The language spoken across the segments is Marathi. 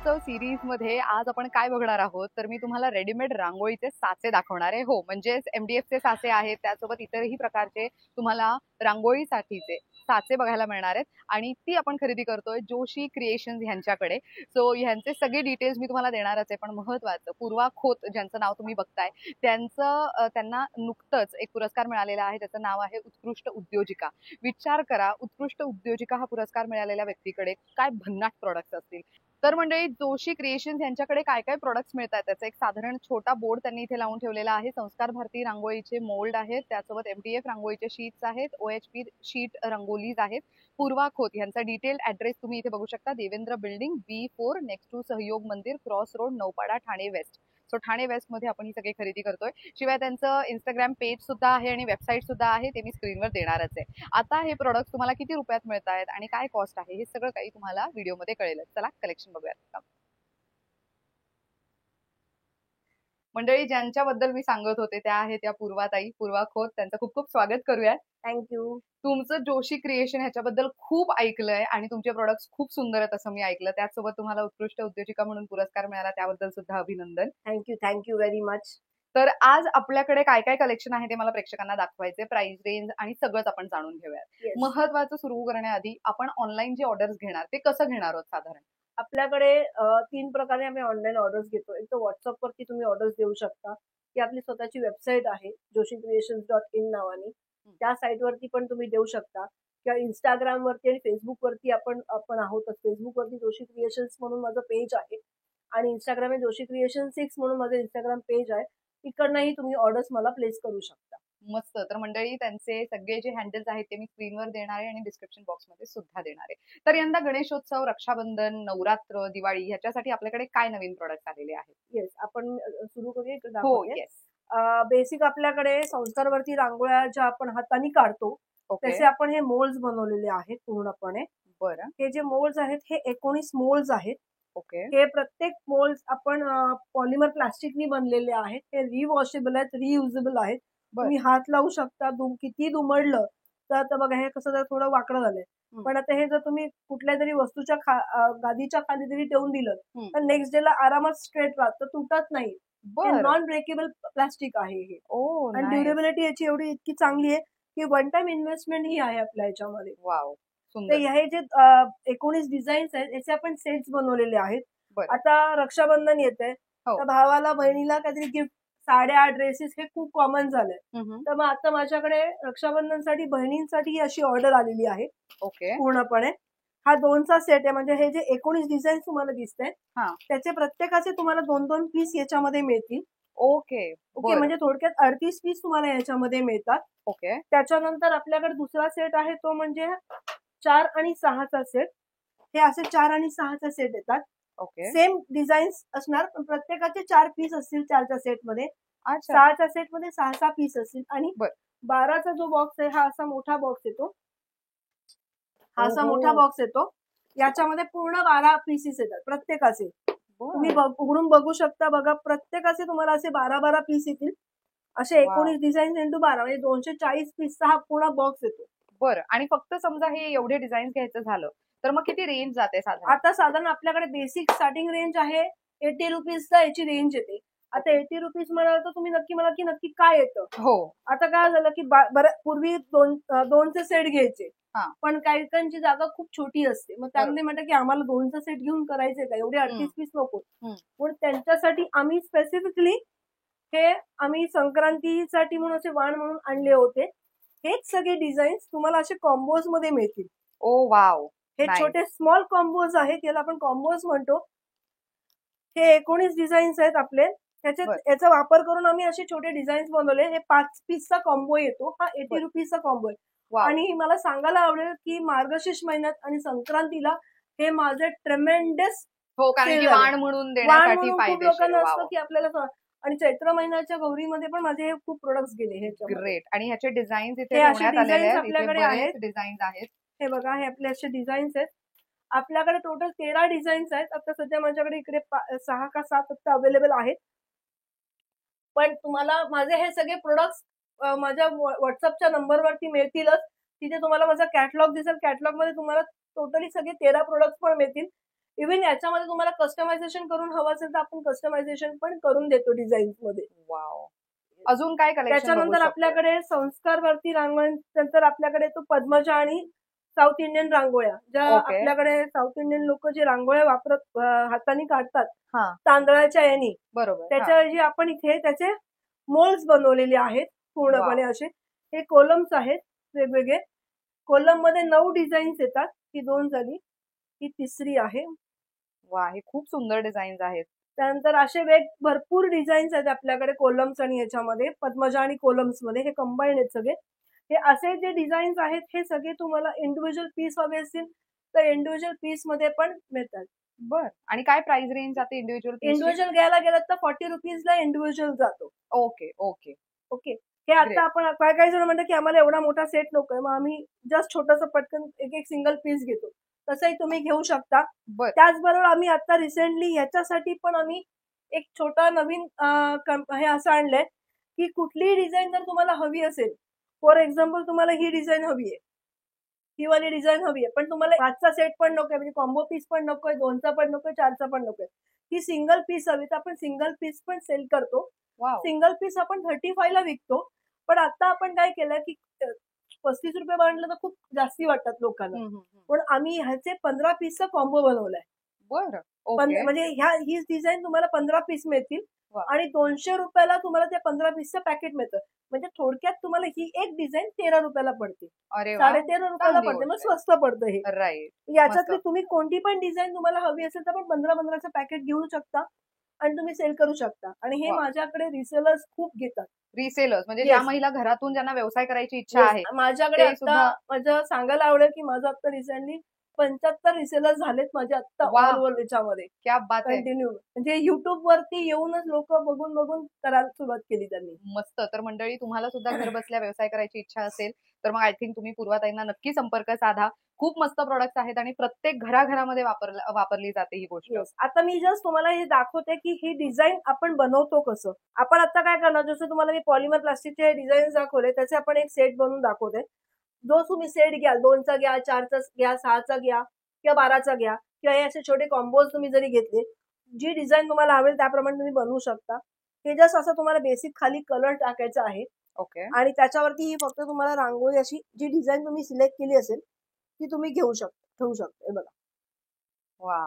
गणेशोत्सव सिरीज मध्ये आज आपण काय बघणार आहोत तर मी तुम्हाला रेडीमेड रांगोळीचे साचे दाखवणार आहे. हो, म्हणजेच एमडीएफचे साचे आहेत, त्यासोबत इतरही प्रकारचे तुम्हाला रांगोळीसाठीचे साचे बघायला मिळणार आहेत आणि ती आपण खरेदी करतोय जोशी क्रिएशन्स ह्यांच्याकडे. सो ह्यांचे सगळे डिटेल्स मी तुम्हाला देणारच आहे, पण महत्वाचं पूर्वा खोत ज्यांचं नाव तुम्ही बघताय त्यांना नुकतंच एक पुरस्कार मिळालेला आहे, त्याचं नाव आहे उत्कृष्ट उद्योजिका. विचार करा, उत्कृष्ट उद्योजिका हा पुरस्कार मिळालेल्या व्यक्तीकडे काय भन्नाट प्रोडक्ट्स असतील. तर मंडळी, जोशी क्रिएशन्स यांच्याकडे काय काय प्रोडक्ट्स मिळतात त्याचा एक साधारण छोटा बोर्ड त्यांनी इथे लावून ठेवलेला आहे. संस्कार भारती रांगोळीचे मोल्ड आहेत, त्यासोबत MDF रांगोळीचे शीट्स आहेत, OHP शीट रंगोलीज आहेत. पूर्वा खोत यांचा डिटेल्ड ऍड्रेस तुम्ही इथे बघू शकता, Devendra building B4 next to Sahyog Mandir, cross road, Naupada, Thane west. So Thane west मध्ये आपण ही सगळी खरेदी करतोय. शिवाय त्यांचं इंस्टाग्राम पेज सुद्धा आहे आणि वेबसाईट सुद्धा आहे, ते मी स्क्रीनवर देणारच आहे. आता हे प्रोडक्ट तुम्हाला किती रुपयात मिळत आहेत आणि काय कॉस्ट आहे हे सगळं काही तुम्हाला व्हिडिओमध्ये कळेलच. चला कलेक्शन बघूयात. मंडळी, ज्यांच्याबद्दल मी सांगत होते त्या आहेत त्या पूर्वाताई, पूर्वा खोत. त्यांचं खूप खूप स्वागत करूयात. थँक्यू. तुमचं जोशी क्रिएशन ह्याच्याबद्दल खूप ऐकलंय आणि तुमचे प्रोडक्ट्स खूप सुंदर आहेत असं मी ऐकलं. त्याचसोबत तुम्हाला उत्कृष्ट उद्योजिका म्हणून पुरस्कार मिळाला, त्याबद्दल सुद्धा अभिनंदन. Thank you very much. तर आज आपल्याकडे काय काय कलेक्शन आहे ते मला प्रेक्षकांना दाखवायचे, प्राइस रेंज आणि सगळंच आपण जाणून घेऊयात. महत्वाचं सुरू करण्याआधी आपण ऑनलाईन जे ऑर्डर्स घेणार ते कसं घेणार आहोत साधारण? आपल्याकडे 3 प्रकारे आम्ही ऑनलाईन ऑर्डर्स घेतो. एक तर व्हॉट्सअप वरती तुम्ही ऑर्डर्स देऊ शकता, ती आपली स्वतःची वेबसाईट आहे joshicreations.in नावानी. त्या साईट वरती पण तुम्ही देऊ शकता किंवा इंस्टाग्राम वरती आणि फेसबुक वरती आपण आहोत. फेसबुक वरती जोशी क्रिएशन्स म्हणून माझं पेज आहे आणि इंस्टाग्राम आहे जोशी क्रिएशन 6 म्हणून माझं इंस्टाग्राम पेज आहे. तिकडनंही तुम्ही ऑर्डर्स मला प्लेस करू शकता. मस्त. तर मंडळी, त्यांचे सगळे जे हँडल्स आहेत ते मी स्क्रीनवर देणार आहे आणि डिस्क्रिप्शन बॉक्समध्ये सुद्धा देणार आहे. तर यंदा गणेशोत्सव, रक्षाबंधन, नवरात्र, दिवाळी ह्याच्यासाठी आपल्याकडे काय नवीन प्रोडक्ट आलेले आहेत? येस, आपण सुरू करूया. हो, येस. बेसिक आपल्याकडे संस्कारवरती रांगोळ्या ज्या आपण हाताने काढतो त्याचे आपण हे मोल्ड्स बनवलेले आहेत पूर्णपणे. बरं. हे जे मोल्ड्स आहेत हे 19 मोल्ड्स आहेत. ओके. हे प्रत्येक मोल्ड्स आपण पॉलिमर प्लास्टिकनी बनलेले आहेत. हे रिवॉशेबल आहेत, रियुजेबल आहेत. तुम्ही हात लावू शकता. किती दुमडलं तर आता बघा हे कसं थोडं वाकडं झालंय, पण आता हे जर तुम्ही कुठल्या तरी वस्तूच्या गादीच्या खाली जरी ठेवून दिलं तर नेक्स्ट डे ला आरामात स्ट्रेट राहत, तुटत नाही. नॉन ब्रेकेबल प्लास्टिक आहे हे. आणि ड्युरेबिलिटी याची एवढी इतकी चांगली आहे की वन टाइम इन्व्हेस्टमेंट ही आहे आपल्या याच्यामध्ये. वाव. तर हे जे 19 डिझाईन्स आहेत याचे आपण सेट्स बनवलेले आहेत. आता रक्षाबंधन येते तर भावाला बहिणीला काहीतरी गिफ्ट, साड्या, ड्रेसेस हे खूप कॉमन झालंय. तर मग आता माझ्याकडे रक्षाबंधनसाठी बहिणींसाठी अशी ऑर्डर आलेली आहे. ओके. पूर्णपणे हा 2चा सेट आहे. म्हणजे हे जे 19 डिझाईन तुम्हाला दिसत त्याचे प्रत्येकाचे तुम्हाला 2-2 पीस याच्यामध्ये मिळतील. ओके. म्हणजे थोडक्यात 38 पीस तुम्हाला याच्यामध्ये मिळतात. ओके. त्याच्यानंतर आपल्याकडे दुसरा सेट आहे तो म्हणजे 4 आणि 6चा सेट. हे असे 4 आणि 6चा सेट येतात. ओके. सेम डिझाईन्स असणार पण प्रत्येकाचे 4 पीस असतील 4च्या सेट मध्ये. 6च्या सेट मध्ये 6 पीस असतील. आणि 12चा जो बॉक्स आहे हा असा मोठा बॉक्स येतो. हा असा मोठा बॉक्स येतो. याच्यामध्ये पूर्ण 12 पीसेस येतात प्रत्येकाचे. तुम्ही उघडून बघू शकता. बघा, प्रत्येकाचे तुम्हाला असे 12-12 पीस येतील. असे 19 डिझाईन इंटू 12 म्हणजे 240 पीसचा हा पूर्ण बॉक्स येतो. बरं. आणि फक्त समजा हे एवढे डिझाईन घ्यायचं झालं तर मग किती रेंज जाते साधारण? आता साधारण आपल्याकडे बेसिक स्टार्टिंग रेंज आहे 80 रुपीजचा याची रेंज येते. आता 80 रुपीज म्हणाल तर तुम्ही नक्की मला की नक्की काय येतं. हो. आता काय झालं की पूर्वी 2चे सेट घ्यायचे, पण काही जागा खूप छोटी असते. मग त्यामध्ये म्हणतात की आम्हाला 2चा सेट घेऊन करायचे का, एवढे 38 पीस नको. पण त्यांच्यासाठी आम्ही स्पेसिफिकली हे आम्ही संक्रांतीसाठी म्हणून असे वाण म्हणून आणले होते. हेच सगळे डिझाईन्स तुम्हाला असे कॉम्बोज मध्ये मिळतील. ओ वाव. हे छोटे स्मॉल कॉम्बोज आहेत, याला आपण कॉम्बोज म्हणतो. हे 19 डिझाईन्स आहेत आपले. याचा वापर करून आम्ही असे छोटे डिझाईन्स बनवले. हे 5 पीसचा कॉम्बो येतो. हा 80 रुपीजचा कॉम्बो आहे. आणि मला सांगायला आवडेल की मार्गशीर्ष महिन्यात आणि संक्रांतीला हे माझे ट्रेमेंडस, कारण की वाण म्हणून देण्यासाठी खूप लोकांना असतं की आपल्याला. आणि चैत्र महिन्याच्या गौरीमध्ये पण माझे खूप प्रोडक्ट्स गेले हे. ग्रेट. आणि ह्याचे डिझाईन्स इथे आपल्याकडे आहेत. डिझाईन्स आहेत. हे बघा, हे आपले असे डिझाईन्स आहेत. आपल्याकडे टोटल 13 डिझाईन्स आहेत. आता सध्या माझ्याकडे इकडे 6 का 7 आता अवेलेबल आहेत. पण तुम्हाला माझे हे सगळे प्रोडक्ट्स माझ्या व्हॉट्सअपच्या नंबरवरती मिळतीलच. तिथे तुम्हाला माझा कॅटलॉग दिसेल. कॅटलॉग मध्ये तुम्हाला टोटली सगळे 13 प्रोडक्ट्स पण मिळतील. इव्हन याच्यामध्ये तुम्हाला कस्टमायझेशन करून हवं असेल तर आपण कस्टमायझेशन पण करून देतो डिझाईन्स मध्ये. वाव. अजून काय कलेक्शन? त्याच्यानंतर आपल्याकडे संस्कारवरती रांगोळ्यांनंतर आपल्याकडे तो पद्मजा आणि साऊथ इंडियन रांगोळ्या, ज्या आपल्याकडे साऊथ इंडियन लोक जे रांगोळ्या वापरत हाताने काढतात तांदळाच्या यानी, बरोबर, त्याच्याऐवजी आपण इथे त्याचे मोल्ड्स बनवलेले आहेत पूर्णपणे असे. हे कोलम्स आहेत वेगवेगळे. कोलम मध्ये 9 डिझाईन्स येतात. ही 2 झाली, ही तिसरी आहे. वा, हे खूप सुंदर डिझाईन्स आहेत. त्यानंतर असे भरपूर डिझाईन्स आहेत आपल्याकडे कोलम्स आणि याच्यामध्ये, पद्मजा आणि कोलम्स मध्ये हे कंबाईन आहेत सगळे. हे असे जे डिझाईन्स आहेत हे सगळे तुम्हाला इंडिव्हिज्युअल पीस हवे असतील तर इंडिव्हिज्युअल पीस मध्ये पण मिळतात. बर. आणि काय प्राइस रेंज जाते इंडिव्हिज्युअल? इंडिव्हिज्युअल घ्यायला गेलं तर 40 रुपीजला इंडिव्हिज्युअल जातो. Okay okay okay. हे आता आपण काही जण म्हणतात की आम्हाला एवढा मोठा सेट नकोय, मग आम्ही जस्ट छोटस पटकन एक सिंगल पीस घेतो, तसंही तुम्ही घेऊ शकता. त्याचबरोबर आम्ही आता रिसेंटली ह्याच्यासाठी पण आम्ही एक छोटा नवीन हे असं आणलंय की कुठलीही डिझाईन जर तुम्हाला हवी असेल, फॉर एक्झाम्पल तुम्हाला ही डिझाईन हवी आहे, ही वाली डिझाईन हवी आहे, पण तुम्हाला 5चा सेट पण नकोय, म्हणजे कॉम्बो पीस पण नकोय, 2चा पण नकोय, 4चा पण नकोय, ही सिंगल पीस हवी तर आपण सिंगल पीस पण सेल करतो. सिंगल पीस आपण 35 ला विकतो. पण आता आपण काय केलं की 35 रुपये म्हणलं तर खूप जास्ती वाटतात लोकांना, पण आम्ही ह्याचे 15 पीसचा कॉम्बो बनवलाय. बरं. म्हणजे ही डिझाईन तुम्हाला 15 पीस मिळतील आणि 200 रुपयाला तुम्हाला त्या 15 पीसचं पॅकेट मिळतं. म्हणजे थोडक्यात तुम्हाला ही एक डिझाईन 13 रुपयाला पडते, 13.5 रुपयाला पडते. मग स्वस्त पडतं हे. राईट. याच्यातली तुम्ही कोणती पण डिझाईन तुम्हाला हवी असेल तर पण 15-15चं पॅकेट घेऊ शकता आणि तुम्ही सेल करू शकता. आणि हे माझ्याकडे रिसेलर्स खूप घेतात. रिसेलर्स म्हणजे ज्या महिला घरातून ज्यांना व्यवसाय करायची इच्छा आहे, माझ्याकडे आता माझं सांगायला आवडेल की माझं आता रिसेंटली 75 रिसेलर्स झालेत माझे आता ऑल ओव्हर त्याच्यामध्ये. क्या बात आहे. कंटिन्यू म्हणजे युट्यूब वरती येऊनच लोक बघून बघून करायला सुरुवात केली त्यांनी. मस्त. तर मंडळी, तुम्हाला सुद्धा घर बसल्या व्यवसाय करायची इच्छा असेल तर मग आय थिंक तुम्ही पूर्वाताईंना नक्की संपर्क साधा. खूप मस्त प्रोडक्ट्स आहेत आणि प्रत्येक घराघरामध्ये वापरली जाते ही गोष्ट. आता मी जस्ट तुम्हाला हे दाखवते की ही डिझाईन आपण बनवतो कसं. आपण आता काय करणार, जसं तुम्हाला मी पॉलिमर प्लास्टिकचे डिझाईन दाखवले त्याचे आपण एक सेट बनवून दाखवते. जो तुम्ही सेट घ्याल, 2चा घ्या, 4चा घ्या, 6चा घ्या किंवा 12चा घ्या, किंवा हे असे छोटे कॉम्बोज तुम्ही जरी घेतले, जी डिझाईन तुम्हाला आवडेल त्याप्रमाणे तुम्ही बनवू शकता. हे जस्ट असं तुम्हाला बेसिक खाली कलर टाकायचा आहे. ओके. आणि त्याच्यावरती ही फक्त तुम्हाला रांगोळी अशी जी डिझाईन तुम्ही सिलेक्ट केली असेल ती तुम्ही ठेवू शकता. हे बघा. वा,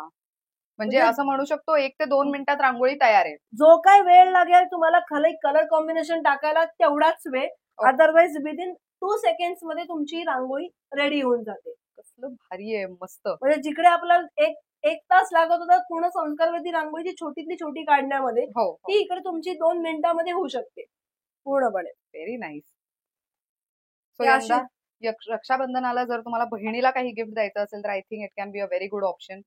म्हणजे असं म्हणू शकतो 1 ते 2 मिनिटात रांगोळी तयार आहे. जो काय वेळ लागेल तुम्हाला खाली कलर कॉम्बिनेशन टाकायला तेवढाच वेळ, अदरवाईज विदिन 2 सेकंड्स मध्ये तुमची रांगोळी रेडी होऊन जाते. कसलं भारी आहे, मस्त. म्हणजे जिकडे आपल्याला एक तास लागत होता पूर्ण संस्कारवरती रांगोळीची छोटीतली छोटी काढण्यामध्ये, ती इकडे तुमची 2 मिनिटांमध्ये होऊ शकते पूर्णपणे. Very nice. रक्षाबंधनाला जर तुम्हाला बहिणीला काही गिफ्ट द्यायचं असेल तर I think it can be a very good option.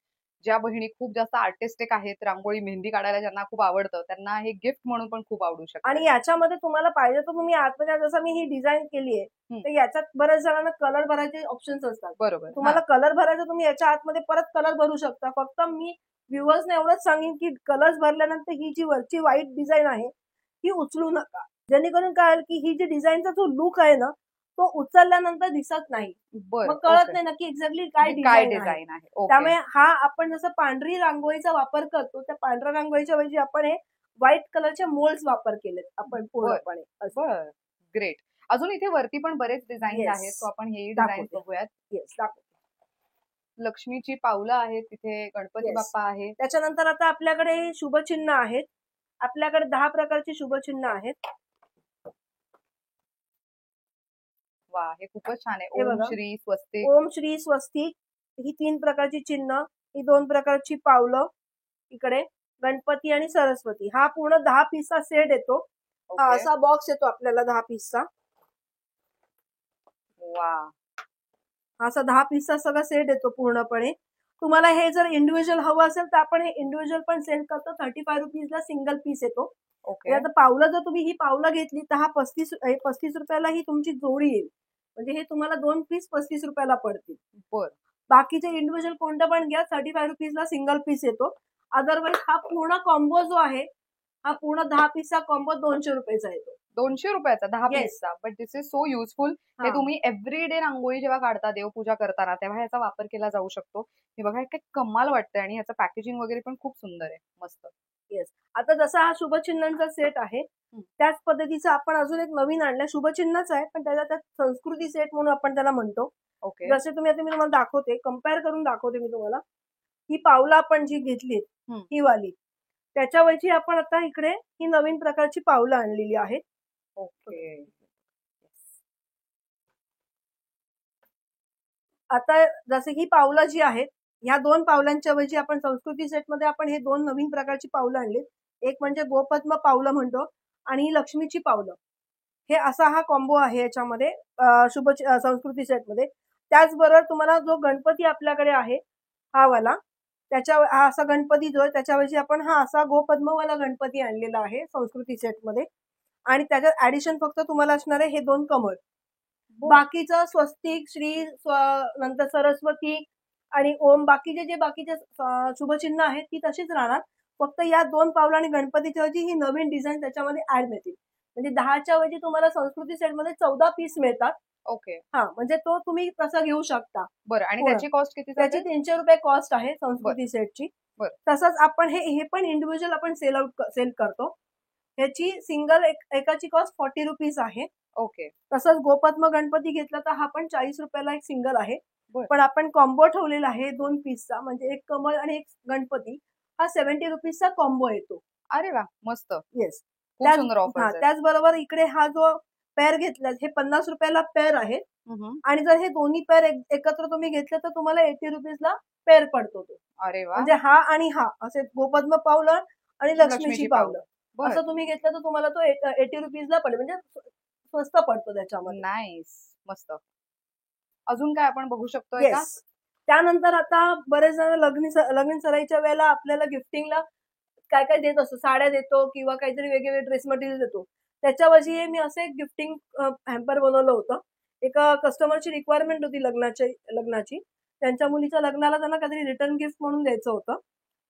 ज्या बहिणी खूप जास्त आर्टिस्टिक आहेत, रांगोळी मेहंदी काढायला ज्यांना खूप आवडतं, त्यांना हे गिफ्ट म्हणून पण खूप आवडू शकतं. आणि याच्यामध्ये तुम्हाला पाहिजे तर तुम्ही आतमध्ये, जसं मी ही डिझाईन केली आहे तर याच्यात बऱ्याच जणांना कलर भरायचे ऑप्शन्स असतात. बरोबर. तुम्हाला कलर भरायचा, तुम्ही याच्या आतमध्ये परत कलर भरू शकता. फक्त मी व्ह्युअर्सने एवढंच सांगेन की कलर्स भरल्यानंतर ही जी वरची व्हाईट डिझाईन आहे ही उचलू नका, जेणेकरून काय की ही जी डिझाईनचा जो लुक आहे ना तो उचलल्यानंतर दिसत नाही, मग कळत नाही नक्की एक्झॅक्टली काय डिझाईन आहे. त्यामुळे हा आपण जसं पांढरी रांगोळीचा वापर करतो, त्या पांढऱ्या रांगोळीच्या ऐवजी आपण हे व्हाईट कलरचे मोल्ड्स वापर केलेत आपण पूर्णपणे. ग्रेट. अजून इथे वरती पण बरेच डिझाईन आहेत, सो आपण हे डिझाईन बघूयात. लक्ष्मीची पावलं आहेत, तिथे गणपती बाप्पा आहेत. त्याच्यानंतर आता आपल्याकडे शुभचिन्ह आहेत. आपल्याकडे 10 प्रकारची शुभचिन्ह आहेत. वा, हे खूपच छान आहे. ओम श्री स्वस्तिक, ओम श्री स्वस्तिक, ही 3 प्रकारची चिन्ह, ही 2 प्रकारची पावलं, इकडे गणपती आणि सरस्वती. हा पूर्ण 10 पीसचा सेट येतो. असा बॉक्स येतो आपल्याला 10 पीसचा. वा, असा 10 पीसचा सगळा सेट येतो पूर्णपणे. तुम्हाला हे जर इंडिव्हिज्युअल हवं असेल तर आपण हे इंडिव्हिज्युअल पण सेल करतो. 35 रुपीजला सिंगल पीस येतो. आता पावलं जर तुम्ही ही पावलं घेतली तर हा 35 रुपयाला ही तुमची जोडी येईल. म्हणजे हे तुम्हाला 2 पीस 35 रुपयाला पडतील. बाकीचे इंडिव्हिज्युअल कोणतं पण घ्या, 35 रुपीजला सिंगल पीस येतो. अदरवाईज हा पूर्ण कॉम्बो जो आहे, हा पूर्ण 10 पीसचा कॉम्बो 200 रुपयाचा येतो. 200 रुपयाचा 10 येस. पीसचा. But this is so useful. हे तुम्ही एव्हरीडे रांगोळी जेव्हा काढता देवपूजा करताना तेव्हा ह्याचा वापर केला जाऊ शकतो. हे बघा, हे काय कमाल वाटतंय आणि ह्याचं पॅकेजिंग वगैरे पण खूप सुंदर आहे. मस्त. येस. आता जसा हा शुभचिन्हांचा सेट आहे त्याच पद्धतीचा आपण अजून एक नवीन आणलाय. शुभचिन्हच आहे पण त्यात संस्कृती सेट म्हणून आपण त्याला म्हणतो. ओके. जसे तुम्ही आता मी तुम्हाला दाखवते, कम्पेअर करून दाखवते मी तुम्हाला. ही पावलं आपण जी घेतलीत ही वाली, त्याच्यावरची आपण आता इकडे ही नवीन प्रकारची पावलं आणलेली आहेत. ओके. आता जसे ही पावलं जी आहेत, ह्या 2 पावलांच्या ऐवजी आपण संस्कृती सेटमध्ये आपण हे 2 नवीन प्रकारची पावलं आणली. एक म्हणजे गोपद्म पावलं म्हणतो आणि ही लक्ष्मीची पावलं. हे असा हा कॉम्बो आहे याच्यामध्ये संस्कृती सेटमध्ये. त्याचबरोबर तुम्हाला जो गणपती आपल्याकडे आहे हा वाला, हा असा गणपती जो आहे त्याच्याऐवजी आपण हा असा गोपद्मवाला गणपती आणलेला आहे संस्कृती सेटमध्ये. आणि त्याच्यात ऍडिशन फक्त तुम्हाला असणार आहे हे 2 कमळ. बाकीचं स्वस्तिक, श्री, नंतर सरस्वती आणि ओम, बाकीचे शुभचिन्ह आहेत ती तशीच राहणार. फक्त या 2 पावलं आणि गणपतीच्या ऐवजी ही नवीन डिझाईन त्याच्यामध्ये ऍड मिळतील. म्हणजे 10च्या ऐवजी तुम्हाला संस्कृती सेटमध्ये 14 पीस मिळतात. ओके. हा, म्हणजे तो तुम्ही तसा घेऊ शकता. बरं. आणि त्याची कॉस्ट किती? त्याची 300 रुपये कॉस्ट आहे संस्कृती सेटची. तसंच आपण हे पण इंडिव्हिज्युअल आपण सेल करतो. ह्याची सिंगल एकाची कॉस्ट 40 रुपीज आहे. ओके. तसंच गोपद्म गणपती घेतला तर हा पण 40 रुपयाला एक सिंगल आहे. पण आपण कॉम्बो ठेवलेला आहे 2 पीसचा, म्हणजे एक कमळ आणि एक गणपती हा 70 रुपीजचा कॉम्बो येतो. अरे वा, मस्त. येस. खूप सुंदर ऑफर. त्याचबरोबर इकडे हा जो पेअर घेतला हे 50 रुपयाला पेअर आहे. आणि जर हे दोन्ही पेअर एकत्र तुम्ही घेतले तर तुम्हाला 80 रुपीजला पेअर पडतो तो. अरे वा. म्हणजे हा आणि हा असे गोपद्म पावलं आणि लक्ष्मीची पावलं असं तुम्ही घेतलं तर तुम्हाला तो 80 रुपीजला पडेल, म्हणजे स्वस्त पडतो त्याच्यामध्ये. नाईस. मस्त. अजून काय आपण बघू शकतो? येस. त्यानंतर आता बरेच जण लग्न सराईच्या वेळेला आपल्याला गिफ्टिंगला काय काय देत असतो, साड्या देतो किंवा काहीतरी वेगवेगळे ड्रेस मटेरियल देतो. त्याच्याऐवजी मी असं एक गिफ्टिंग हॅम्पर बनवलं होतं. एका कस्टमरची रिक्वायरमेंट होती लग्नाची. त्यांच्या मुलीच्या लग्नाला त्यांना काहीतरी रिटर्न गिफ्ट म्हणून द्यायचं होतं.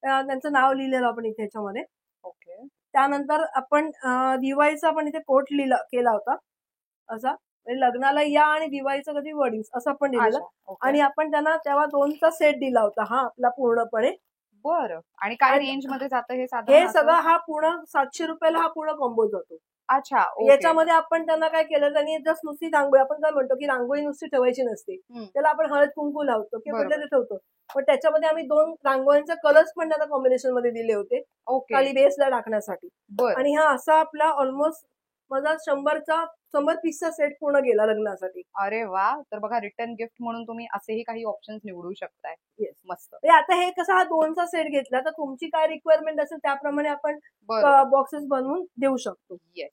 त्यांचं नाव लिहिलेलं आपण इथे याच्यामध्ये. ओके. त्यानंतर आपण दिवाळीचा आपण इथे कोट केला होता असा, लग्नाला या आणि दिवाळीचं कधी वडील असं आपण दिलेलं. आणि आपण त्यांना तेव्हा 2चा सेट दिला होता हा आपला पूर्णपणे. बरं. आणि काय रेंज मध्ये जातं हे हे सगळं? हा पूर्ण 700 रुपयाला हा पूर्ण कॉम्बो जातो. अच्छा. याच्यामध्ये आपण त्यांना काय केलं, त्यांनी जस्ट नुसती रांगोळी, आपण काय म्हणतो की रांगोळी नुसती ठेवायची नसते, त्याला आपण हळद कुंकू लावतो किंवा कुठे ते ठेवतो. पण त्याच्यामध्ये आम्ही 2 रांगोळ्यांचे कलर्स पण त्याला कॉम्बिनेशन मध्ये दिले होते खाली बेसला टाकण्यासाठी. आणि हा असा आपला ऑलमोस्ट माझा 100 पीसचा सेट पूर्ण गेला लग्नासाठी. अरे वा. तर बघा, रिटर्न गिफ्ट म्हणून तुम्ही असेही काही ऑप्शन्स निवडू शकताय. येस. मस्त. आता हे कसं हा 2चा सेट घेतला तर तुमची काय रिक्वायरमेंट असेल त्याप्रमाणे आपण बॉक्सेस बनवून देऊ शकतो. येस.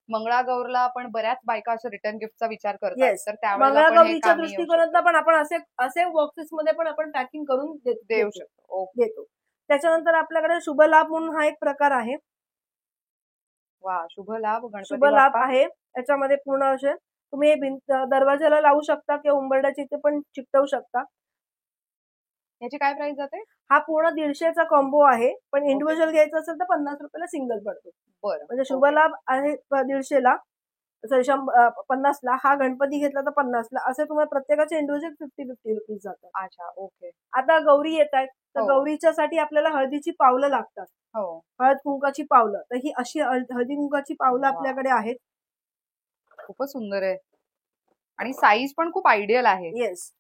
मंगळागौरला आपण बऱ्याच बायका असं रिटर्न गिफ्टचा विचार करतात. तर त्यावेळेला मंगळागौरीच्या दृष्टिकोनातून पण आपण असे बॉक्सेस मध्ये पण आपण पॅकिंग करून देऊ शकतो. त्याच्यानंतर आपल्याकडे शुभ लाभ म्हणून हा एक प्रकार आहे. वा. शुभ लाभ. शुभ लाभ आहे. याच्यामध्ये पूर्ण असे तुम्ही दरवाजाला लावू शकता किंवा उंबरड्याच्या इथे पण चिकटवू शकता. याची काय प्राइस जाते? हा पूर्ण 150चा कॉम्बो आहे. पण इंडिव्हिज्युअल घ्यायचं असेल तर 50 रुपयाला सिंगल पडतो. बरं. म्हणजे शुभ लाभ आहे 150ला, 50ला. हा गणपती घेतला तर 50ला. असे तुम्हाला प्रत्येकाचे इंडिव्हिज्युअल 50 रुपीज जातात. अच्छा. ओके. आता गौरी येत आहेत तर गौरीच्यासाठी आपल्याला हळदीची पावलं लागतात. हळद कुंकाची पावलं. तर ही अशी हळदी कुंकाची पावलं आपल्याकडे आहेत. खूपच सुंदर आहे आणि साईज पण खूप आयडियल आहे. येस.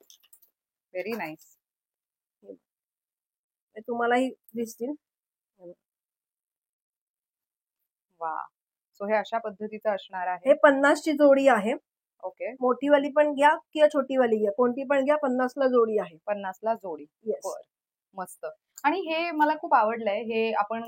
Very nice. तुम्हालाही दिसतील. वा. सो हे अशा पद्धतीचं असणार आहे. हे 50ची जोडी आहे. ओके. मोठीवाली पण घ्या किंवा छोटीवाली घ्या, कोणती पण घ्या. 50ला जोडी आहे. 50ला जोडी. मस्त. आणि हे मला खूप आवडलंय. हे आपण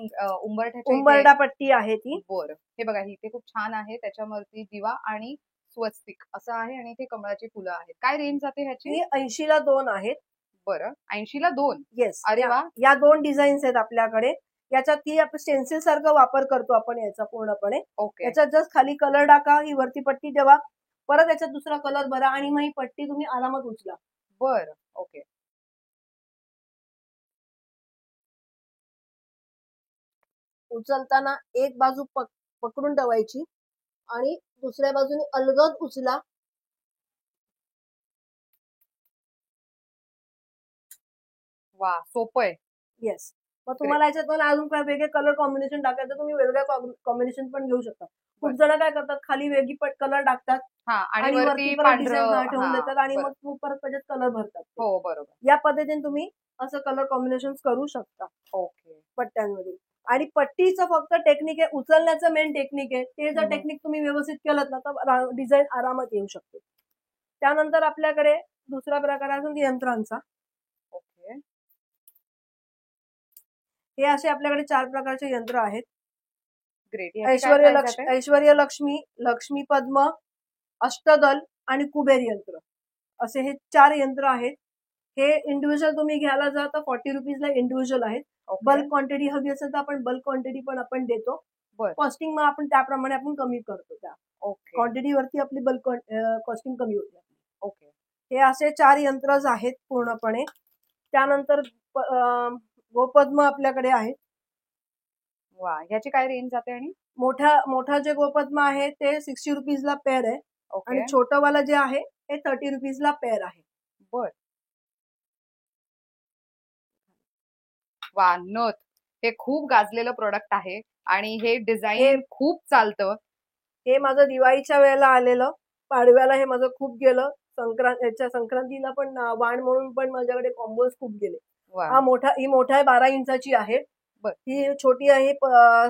उंबरडा पट्टी आहे ती. बरं. हे बघा, इथे खूप छान आहे. त्याच्यावरती दिवा आणि स्वस्तिक असं आहे आणि इथे कमळाची फुलं आहेत. काय रेंज जाते ह्याची? 80ला 2 आहेत. बरं. 80ला 2. येस. अरे वा. या 2 डिझाईन्स आहेत आपल्याकडे. याच्यात ती आपण स्टेन्सिल सारखं वापर करतो आपण याचा पूर्णपणे. याच्यात जस्ट खाली कलर टाका, ही वरती पट्टी ठेवा, परत याच्यात दुसरा कलर भरा आणि मग ही पट्टी तुम्ही आरामात उचला. बरं. ओके. उचलताना एक बाजू पकडून ठेवायची आणि दुसऱ्या बाजूने अलगद उचला. वा, सोपं आहे. येस. मग तुम्हाला याच्यात पण अजून काय वेगळे कलर कॉम्बिनेशन टाकायचं, तुम्ही वेगळ्या कॉम्बिनेशन पण घेऊ शकता. खूप जण काय करतात, खाली वेगळी कलर टाकतात आणि आणि वरती परत पांढरं डिझाईन ठेवून हा देतात आणि मग परत त्याच्यात कलर भरतात. हो बरोबर. या पद्धतीने तुम्ही असं कलर कॉम्बिनेशन करू शकता ओके. पट्ट्यांमध्ये. आणि पट्टीचं फक्त टेक्निक आहे, उचलण्याचं मेन टेक्निक आहे. ते जर टेक्निक तुम्ही व्यवस्थित केलं ना तर डिझाईन आरामात येऊ शकते. त्यानंतर आपल्याकडे दुसरा प्रकार आहे अजून यंत्रांचा. ओके. हे असे आपल्याकडे 4 प्रकारचे यंत्र आहेत. ग्रेट. ऐश्वर्य लक्ष्मी, लक्ष्मी पद्म, अष्टदल आणि कुबेर यंत्र असे हे 4 यंत्र आहेत. हे इंडिव्हिज्युअल तुम्ही घ्यायला जा तर 40 रुपीजला इंडिव्हिज्युअल आहेत. बल्क क्वांटिटी हवी असेल तर आपण बल्क क्वांटिटी पण आपण देतो. कॉस्टिंग मग आपण त्याप्रमाणे आपण कमी करतो. त्या क्वांटिटी वरती आपली बल्क कॉस्टिंग कमी होते. ओके. हे असे 4 यंत्र आहेत पूर्णपणे. त्यानंतर गोपद्म आपल्याकडे आहे. वा, ह्याची काय रेंज जाते? आणि मोठा जे गोपद्म आहे ते 60 रुपीजला पेअर आहे. आणि छोटं वाला जे आहे ते 30 रुपीजला पेअर आहे. बर. वा, नथ हे खूप गाजलेलं प्रोडक्ट आहे आणि हे डिझाईन खूप चालतं. हे माझं दिवाळीच्या वेळेला आलेलं, पाडव्याला हे माझं खूप गेलं, संक्रांतीला पण वाण म्हणून पण माझ्याकडे कॉम्बोज खूप गेले. ही मोठा आहे 12 इंचाची आहे. ही छोटी आहे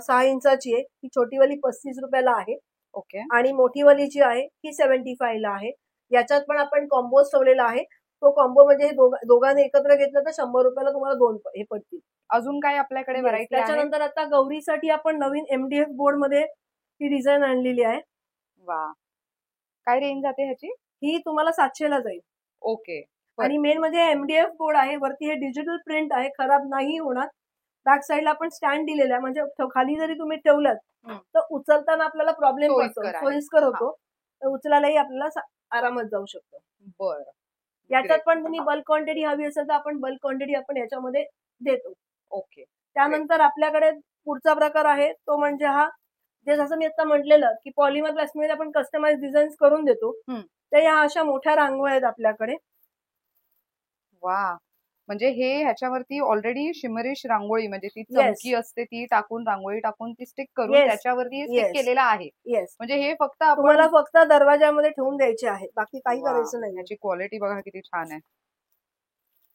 6 इंचाची आहे. ही छोटीवाली 35 रुपयाला आहे. ओके. आणि मोठीवाली जी आहे ही 75 ला आहे. याच्यात पण आपण कॉम्बोज ठेवलेला आहे. तो कॉम्बो म्हणजे दोघांनी एकत्र घेतलं तर 100 रुपयाला तुम्हाला 2 हे पडतील. अजून काय आपल्याकडे व्हरायटी आहे? त्याच्यानंतर आता गौरीसाठी आपण नवीन MDF बोर्ड मध्ये ही डिझाईन आणलेली आहे. वा, काय रेंज जाते ह्याची? ही तुम्हाला 700 ला जाईल. ओके. आणि मेन म्हणजे MDF बोर्ड आहे. वरती हे डिजिटल प्रिंट आहे, खराब नाही होणार. बॅक साईडला आपण स्टँड दिलेला आहे, म्हणजे खाली जरी तुम्ही ठेवलं तर उचलताना आपल्याला प्रॉब्लेम होतो, सोयीस्कर होतो. उचलायलाही आपल्याला आरामात जाऊ शकतो. बरं. याच्यात पण तुम्ही बल्क क्वांटिटी हवी असेल तर आपण बल्क क्वांटिटी आपण याच्यामध्ये देतो. ओके. त्यानंतर आपल्याकडे पुढचा प्रकार आहे तो म्हणजे हा, जे जसं मी आता म्हटलेलं की पॉलिमर प्लास्टिकमध्ये आपण कस्टमाइज डिझाईन करून देतो. तर या अशा मोठ्या रांगोळ्या आहेत आपल्याकडे. वा, म्हणजे हे ह्याच्यावरती ऑलरेडी शिमरिश रांगोळी म्हणजे ती चमकी असते ती टाकून रांगोळी टाकून ती स्टिक करून त्याच्यावरती स्टिक केलेला आहे. म्हणजे हे फक्त तुम्हाला फक्त दरवाजामध्ये ठेवून द्यायचे आहे, बाकी काही करायचं नाही. याची क्वालिटी बघा किती छान आहे.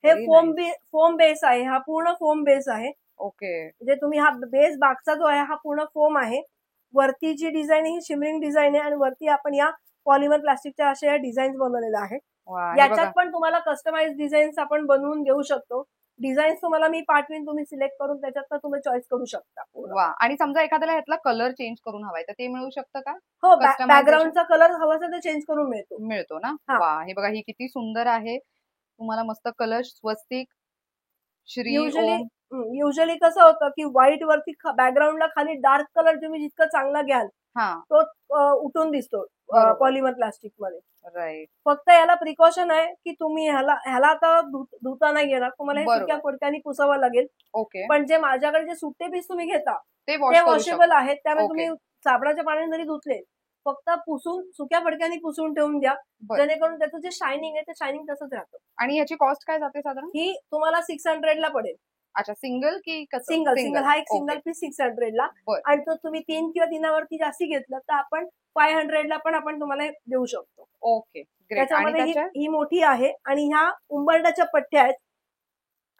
हे फोम बेस आहे, हा पूर्ण फोम बेस आहे. ओके. म्हणजे तुम्ही हा बेस बागचा जो आहे हा पूर्ण फोम आहे. वरती जी डिझाईन ही शिमरिंग डिझाईन आहे आणि वरती आपण या पॉलिमर प्लास्टिकच्या अशा डिझाईन्स बनवलेल्या आहेत. याच्यात पण तुम्हाला कस्टमाइज डिझाईन्स आपण बनवून देऊ शकतो. डिझाईन्स तुम्हाला मी पाठवीन, तुम्ही सिलेक्ट करून त्याच्यात तुम्ही चॉईस करू शकता. वा, आणि समजा एखाद्याला ह्यातला कलर चेंज करून हवाय तर ते मिळू शकतं का? हो, बॅकग्राऊंडचा कलर हवा असेल तर चेंज करून मिळतो ना. वा, हे बघा ही किती सुंदर आहे. तुम्हाला मस्त कलर स्वस्तिक श्री ओम. युजली कसं होतं की व्हाईट वरती बॅकग्राऊंडला खाली डार्क कलर तुम्ही जितकं चांगला घ्याल तो उठून दिसतो पॉलिमर प्लास्टिक मध्ये. राईट. फक्त याला प्रिकॉशन आहे की तुम्ही ह्याला आता धुता नाही येणार, तुम्हाला हे सुक्या फडक्याने पुसावं लागेल. ओके. पण जे माझ्याकडे जे सुट्टे पीस तुम्ही घेता ते वॉशेबल आहेत, त्यामुळे तुम्ही साबणाच्या पाण्याने जरी धुतले फक्त पुसून सुक्या फडक्याने पुसून ठेवून द्या, जेणेकरून त्याचं जे शायनिंग आहे ते शायनिंग तसंच राहतं. आणि याची कॉस्ट काय जाते साधारण? ही तुम्हाला 600 ला पडेल. अच्छा, सिंगल की सिंगल हा एक सिंगल पीस 600 ला. आणि तो तुम्ही 3 किंवा 3वरती जास्ती घेतलं तर आपण 500 ला पण आपण तुम्हाला देऊ शकतो. ओके, त्याच्यामध्ये ही मोठी आहे आणि ह्या उंबरड्याच्या पट्ट्या आहेत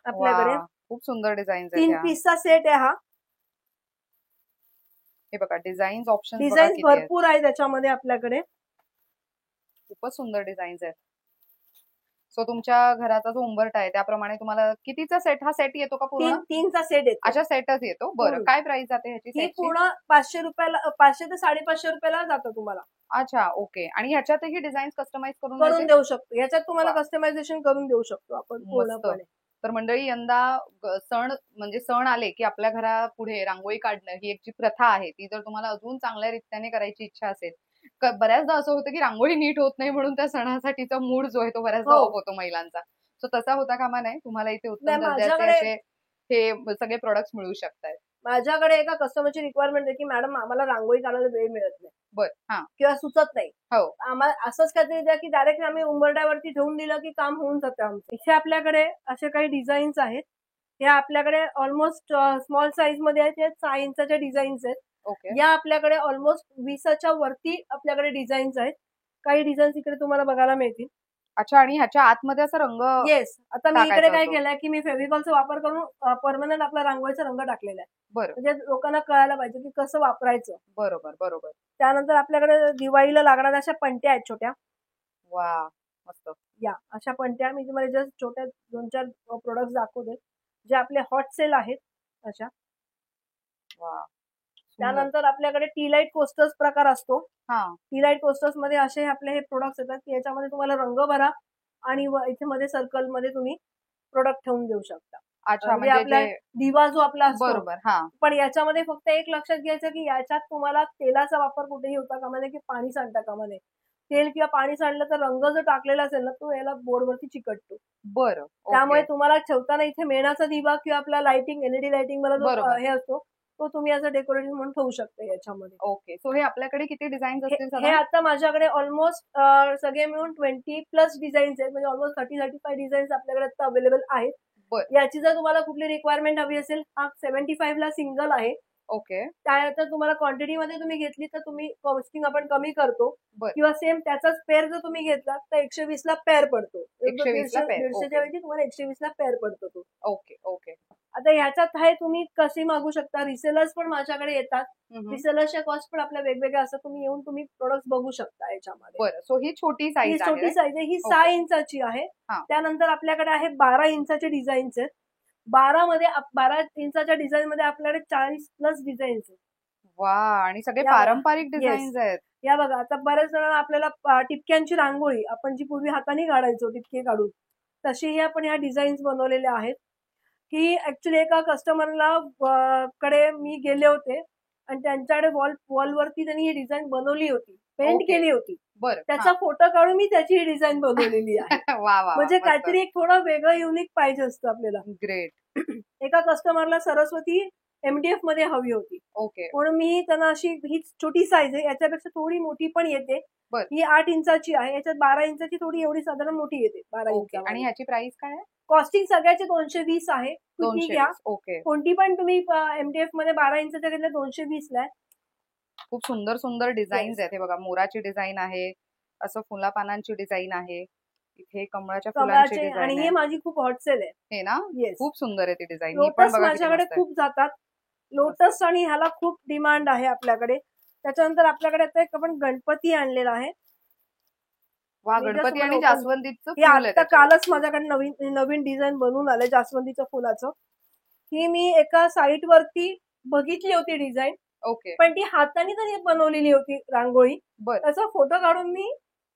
आपल्याकडे. खूप सुंदर डिझाईन. 3 पीसचा सेट आहे हा. हे बघा डिझाईन ऑप्शन भरपूर आहे त्याच्यामध्ये आपल्याकडे. खूपच सुंदर डिझाईन्स आहेत. सो तुमच्या घराचा जो उंबरठा आहे त्याप्रमाणे तुम्हाला कितीचा सेट हा सेट येतो का? पूर्ण 3चा सेट येतो. अच्छा, सेटच येतो. बरं, काय प्राइस जाते ह्याची? ही पूर्ण 500 रुपयाला, 500 ते 550 रुपयाला जातं तुम्हाला. अच्छा, ओके. आणि ह्याच्यातही डिझाईन कस्टमाइज करून देऊ शकतो. ह्याच्यात तुम्हाला कस्टमायझेशन करून देऊ शकतो आपण पूर्णपणे. तर मंडळी, यंदा सण आले की आपल्या घरापुढे रांगोळी काढणं ही एक जी प्रथा आहे ती जर तुम्हाला अजून चांगल्या रीतीने करायची इच्छा असेल, बऱ्याचदा असं होतं की रांगोळी नीट होत नाही म्हणून त्या सणासाठीचा मूड जो आहे तो बऱ्याचदा ऑफ होतो महिलांचा. सो तसा होता कामा नये. तुम्हाला इथे उत्तम दर्जाचे हे सगळे प्रोडक्ट्स मिळू शकतात. माझ्याकडे एका कस्टमरची रिक्वायरमेंट आहे की मॅडम आम्हाला रांगोळी काढायला वेळ मिळत नाही बर हा किंवा सुचत नाही. हो आम्हाला असंच काहीतरी द्या की डायरेक्ट आम्ही उंबरड्यावरती ठेवून दिलं की काम होऊन जातं आमचं. इथे आपल्याकडे असे काही डिझाईन्स आहेत. हे आपल्याकडे ऑलमोस्ट स्मॉल साईज मध्ये आहेत. हे 6 इंचाच्या डिझाईन्स आहेत. ओके या आपल्याकडे ऑलमोस्ट 20च्या वरती आपल्याकडे डिझाईन्स आहेत. काही डिझाईन्स इकडे तुम्हाला बघायला मिळतील. अच्छा आणि ह्याच्या आतमध्ये असं रंग येस, आता मी टाकायचा इकडे काय होतो. केलंय की मी फेविकॉलचा वापर करून परमनंट आपला रांगोळीचा रंग टाकलेला आहे. बरं म्हणजे लोकांना कळायला पाहिजे की कसं वापरायचं. बरोबर बरोबर त्यानंतर आपल्याकडे दिवाळीला लागणाऱ्या अशा पणत्या आहेत छोट्या. वा मस्त या अशा पणत्या मी तुम्हाला जस्ट छोट्या 2-4 प्रोडक्ट दाखवते जे आपले हॉट सेल आहेत अशा. वा सुंदर. त्यानंतर आपल्याकडे टी लाईट कोस्टर्स प्रकार असतो. हा टी लाईट कोस्टर्स मध्ये असे आपले हे प्रोडक्ट्स येतात की याच्यामध्ये तुम्हाला रंग भरा आणि इथे मध्ये सर्कल मध्ये तुम्ही प्रोडक्ट ठेवून देऊ शकता. अच्छा म्हणजे म्हणजे आपला जे दिवा जो आपला असतो. बरोबर हा पण याच्यामध्ये फक्त एक लक्षात घ्यायचं की याच्यात तुम्हाला तेलाचा वापर कुठेही होता कामा नये की पाणी सांडता कामा नये. तेल किंवा पाणी सांडलं तर रंग जर टाकलेला असेल ना तो याला बोर्डवरती चिकटतो. बरं त्यामुळे ओके तुम्हाला ठेवताना इथे मेणाचा दिवा किंवा आपला लाइटिंग एलईडी लाइटिंग वाला जो बरोबर. हे असतो तो तुम्ही असं डेकोरेशन म्हणून ठेवू शकता याच्यामध्ये. ओके सो हे आपल्याकडे किती डिझाईन्स हे असतील हे साधारण? आता माझ्याकडे ऑलमोस्ट सगळे मिळून 20+ डिझाईन्स आहेत. म्हणजे ऑलमोस्ट 30-35 डिझाईन्स आपल्याकडे आता अवेलेबल आहेत. बरं याची जर तुम्हाला कुठली रिक्वायरमेंट हवी असेल हा 75 ला सिंगल आहे. ओके त्यानंतर तुम्हाला क्वांटिटी मध्ये तुम्ही घेतली तर तुम्ही कॉस्टिंग आपण कमी करतो. बरं. किंवा सेम त्याचाच पेअर जर तुम्ही घेतला तर 120 ला पेअर पडतो. 120 ला pair, 150च्या ओके. ऐवजी तुम्हाला 120 ला पेअर पडतो तो. ओके ओके आता ह्याच्यात आहे तुम्ही कशी मागू शकता. रिसेलर्स पण माझ्याकडे येतात. रिसेलर्सच्या कॉस्ट पण आपल्या वेगवेगळ्या असतात. तुम्ही येऊन तुम्ही प्रोडक्ट बघू शकता याच्यामध्ये. बरं सो ही छोटी ही साईज छोटी आहे साईज आहे. ही ओके. 6 इंचाची आहे. हा. त्यानंतर आपल्याकडे आहे 12 इंचाचे डिझाईन्स आहेत. 12 इंचाच्या डिझाईन मध्ये आपल्याकडे 40+ डिझाईन्स आहेत. वा आणि सगळे या बघा. पारंपरिक Yes. डिझाईन्स आहेत. या बघा आता बऱ्याच जणांना आपल्याला टिपक्यांची रांगोळी आपण जी पूर्वी हाताने काढायचो टिपके काढून तशीही आपण ह्या डिझाईन्स बनवलेल्या आहेत. की ऍक्च्युली एका कस्टमरला कडे मी गेले होते आणि त्यांच्याकडे वॉलवरती त्यांनी ही डिझाईन बनवली होती. Paint Okay. केली होती. बरं त्याचा फोटो काढून मी त्याची ही डिझाईन बनवलेली आहे. वा वा म्हणजे काहीतरी एक थोडं वेगळं युनिक पाहिजे असतं आपल्याला. ग्रेट एका कस्टमरला सरस्वती MDF मध्ये हवी होती. ओके म्हणून मी त्यांना अशी ही छोटी साईज आहे. याच्यापेक्षा थोडी मोठी पण येते. बरं. ही 8 इंचाची आहे. याच्यात 12 इंचाची थोडी एवढी साधारण मोठी येते. 12 ओके आणि इंच. ह्याची प्राइस काय आहे? कॉस्टिंग सगळ्याचे 220 आहे. कुठली घ्या 220 ओके कोणती पण तुम्ही MDF मध्ये 12 इंचाच्या घेतल्या 220 ला आहे. खूप सुंदर सुंदर डिझाईन्स Yes. आहेत. हे बघा मोराची डिझाईन आहे, असं फुला पानांची डिझाईन आहे, इथे कमळाच्या फुलांची कमळाचे आणि डिझाईन ही आहे. माझी खूप हॉट सेल आहे. हे ना येस. खूप सुंदर आहे ती डिझाईन. ही पण लोटस बघा किती माझ्याकडे मस्त आहे. खूप जातात. लोटस आणि ह्याला खूप डिमांड आहे आपल्याकडे. त्याच्यानंतर आपल्याकडे आता एक आपण गणपती आणलेला आहे. वा मी just गणपती आणि तुम्हाला जास्वंदीचं हे फुल आहे आता त्याच्यावर. कालच माझ्याकडे नवीन नवीन डिझाईन बनवून आलंय जास्वंदीच्या फुलाचं. ही मी एका साईट वरती बघितली होती डिझाईन ओके पण ती हाताने तरी बनवलेली होती रांगोळी. बरं त्याचा फोटो काढून मी